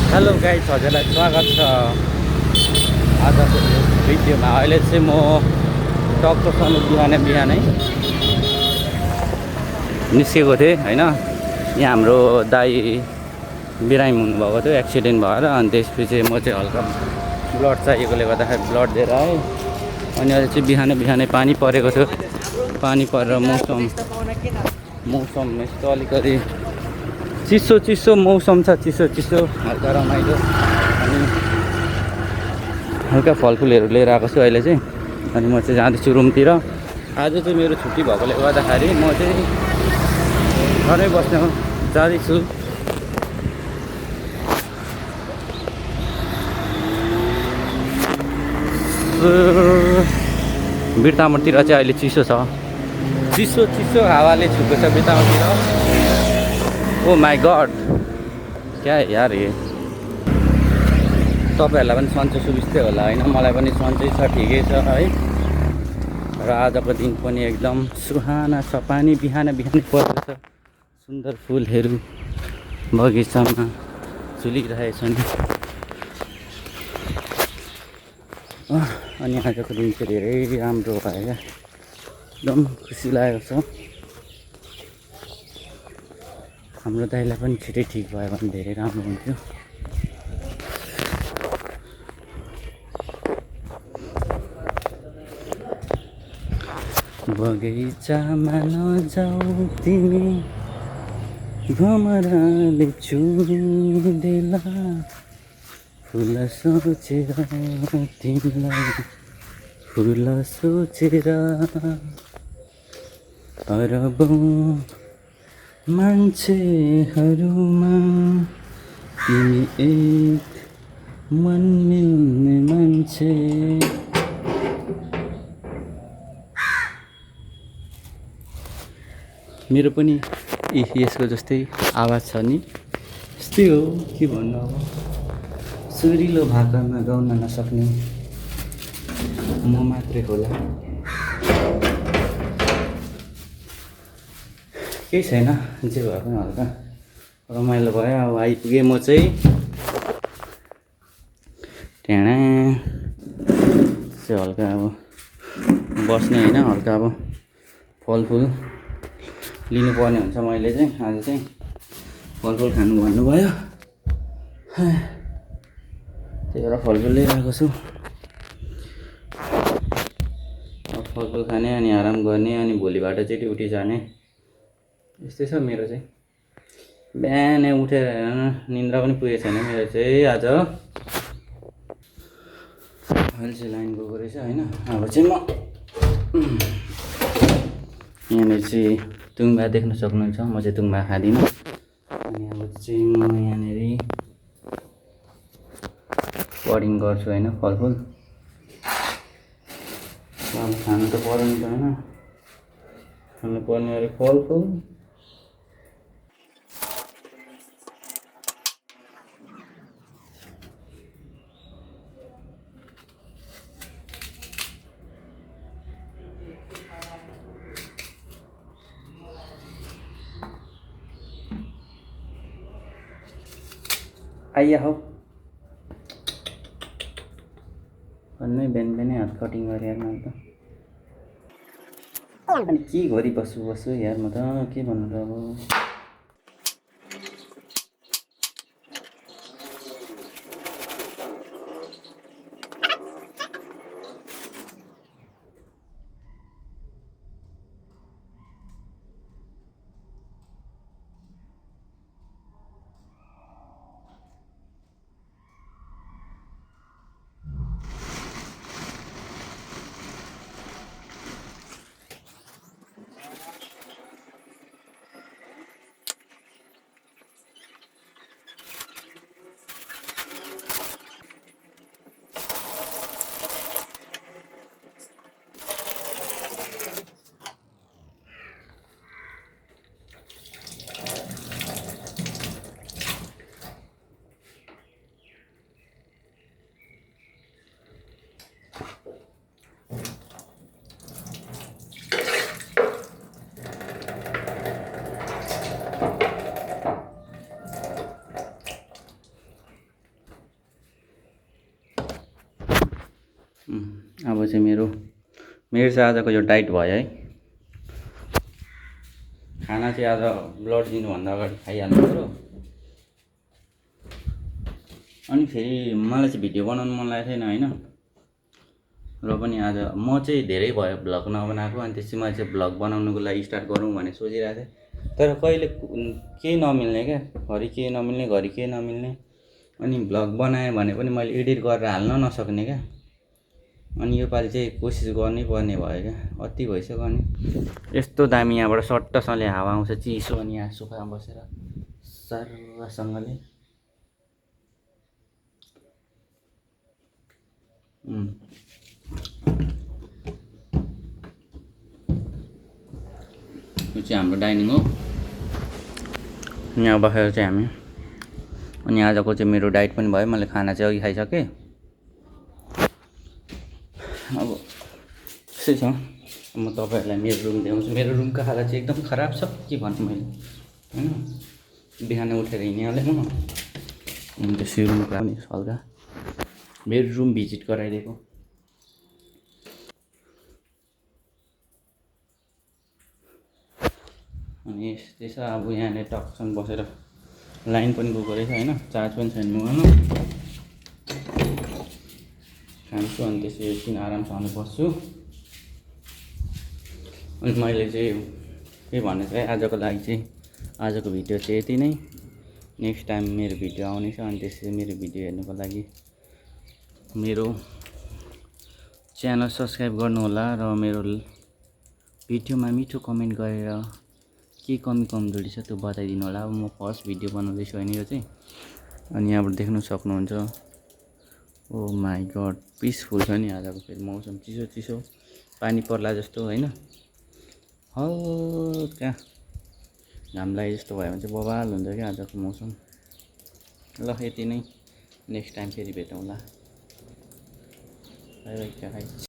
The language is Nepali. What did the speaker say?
हेलो गाइस, हजुरलाई स्वागत छ आजको यो भिडियोमा। अहिले चाहिँ म टक्कसँग बिहानै निस्केको थिएँ होइन। यहाँ हाम्रो दाई बिरामी हुनुभएको थियो, एक्सिडेन्ट भएर। अनि त्यसपछि म चाहिँ हल्का ब्लड चाहिएकोले गर्दाखेरि ब्लड दिएर आएँ। अनि अहिले चाहिँ बिहानै पानी परेको थियो। पानी परेर मौसम यस्तो अलिकति चिसो मौसम छ, चिसो हल्का रमाइलो। अनि हल्का फलफुलहरू लिएर आएको छु अहिले चाहिँ। अनि म चाहिँ जाँदैछु रुमतिर। आज चाहिँ मेरो छुट्टी भएकोले गर्दाखेरि म चाहिँ घरै बस्न जाँदैछु। बिर्तामोडतिर चाहिँ अहिले चिसो छ, चिसो हावाले छुएको छ बिर्तामोडतिर। ओ माई गड, क्या यार ये। तपाईँहरूलाई पनि सन्चै सुबिस्तै होला होइन, मलाई पनि सन्चै छ, ठिकै छ है। र आजको दिन पनि एकदम सुहाना छ। पानी बिहान परेको छ। सुन्दर फुलहरू बगैँचामा झुलिरहेछन्। अनि आजको दिन चाहिँ धेरै राम्रो भयो क्या, एकदम खुसी लागेको छ। हाम्रो दाइलाई पनि छिटै ठिक भयो भने धेरै राम्रो हुन्थ्यो। बगैँचामा नजाऊ तिमी, भमराले चुदेला, फुल सोचेर तिमीलाई, फुल सोचेर अरबौं मान्छेहरूमा तिमी एक मन मिल्ने मान्छे। मेरो पनि यसको जस्तै आवाज छ नि, यस्तै हो। के भन्नु अब, सुरिलो भाकामा गाउन नसक्ने म मात्रै होला। केही छैन, जे भए पनि हल्का रमाइलो भयो। अब आइपुगेँ म चाहिँ त्यहाँ चाहिँ हल्का अब बस्ने होइन, हल्का अब फलफुल लिनुपर्ने हुन्छ। मैले चाहिँ आज चाहिँ फलफुल खानु भन्नुभयो, त्यही भएर फलफुल लिइरहेको छु। अब फलफुल खाने अनि आराम गर्ने, अनि भोलिबाट चाहिँ ड्युटी जाने। यस्तै छ मेरो चाहिँ। बिहानै उठेर निन्द्रा पनि पुगेको छैन मेरो चाहिँ। आज अहिले चाहिँ लाइन गएको रहेछ होइन। अब चाहिँ म यहाँनिर चाहिँ तुङबा देख्न सक्नुहुन्छ। म चाहिँ तुङबा खाँदिनँ। अनि अब चाहिँ म यहाँनिर कटिङ गर्छु होइन, फलफुल। अब खानु त पर्दैन, खानु पर्ने अरे फलफुल। आइया हो भन्नै बिहानै हात कटिङ गरेँ यार मैले त। अनि के गरी बस्छु यार म त, के भन्नु त अब। अब चाहिँ मेरो चाहिँ आजको यो डाइट भयो है। खाना चाहिँ आज ब्लड दिनुभन्दा अगाडि खाइहाल्नु पऱ्यो। अनि फेरि मलाई चाहिँ भिडियो बनाउनु मन लागेको थिएन होइन, र पनि आज म चाहिँ धेरै भयो भ्लग नबनाएको। अनि त्यसपछि मैले चाहिँ भ्लग बनाउनुको लागि स्टार्ट गरौँ भनेर सोचिरहेको थिएँ, तर कहिले केही नमिल्ने क्या, घरि केही नमिल्ने घरि केही नमिल्ने। अनि भ्लग बनाएँ भने पनि मैले एडिट गरेर हाल्न नसक्ने क्या। अनि योपालि चाहिँ कोसिस गर्नै पर्ने भयो क्या, अति भइसक्यो। अनि यस्तो दामी यहाँबाट सट्टसँगले हावा आउँछ चिसो, अनि यहाँ सोफामा बसेर सर्रसँगले यो चाहिँ हाम्रो डाइनिङ हो। यहाँ बसेर चाहिँ हामी, अनि आजको चाहिँ मेरो डाइट पनि भयो। मैले खाना चाहिँ अघि खाइसकेँ। अब त्यसै छ, म तपाईँहरूलाई मेरो रुम देखाउँछु। मेरो रुमको हालत चाहिँ एकदम खराब छ के भन्नु मैले होइन। बिहान उठेर हिँडिहालेँ म, अनि त्यसै रुमको पनि हल्का मेरो रुम भिजिट गराइदिएको। अनि यस्तै छ। अब यहाँनिर टक्सन बसेर लाइन पनि गएको रहेछ होइन, चार्ज पनि छैन मोबाइलमा। खान्छु अनि त्यसै एकछिन आरामसँगले बस्छु। अनि मैले चाहिँ के भन्नु चाहिँ आजको लागि चाहिँ आजको भिडियो चाहिँ यति नै। नेक्स्ट टाइम मेरो भिडियो आउनेछ, अनि त्यसै मेरो भिडियो हेर्नुको लागि मेरो च्यानल सब्सक्राइब गर्नुहोला, र मेरो भिडियोमा मिठो कमेन्ट गरेर के कमी कमजोरी छ त्यो बताइदिनु होला। अब म फर्स्ट भिडियो बनाउँदैछु होइन यो चाहिँ। अनि यहाँबाट देख्नु सक्नुहुन्छ, ओ माई गड पिसफुल छ नि आजको। फेरि मौसम चिसो चिसो, पानी पर्ला जस्तो होइन, हल्का घाम लागे जस्तो भयो भने चाहिँ बवाल हुन्छ क्या आजको मौसम। ल यति नै, नेक्स्ट टाइम फेरि भेटौँला। By by.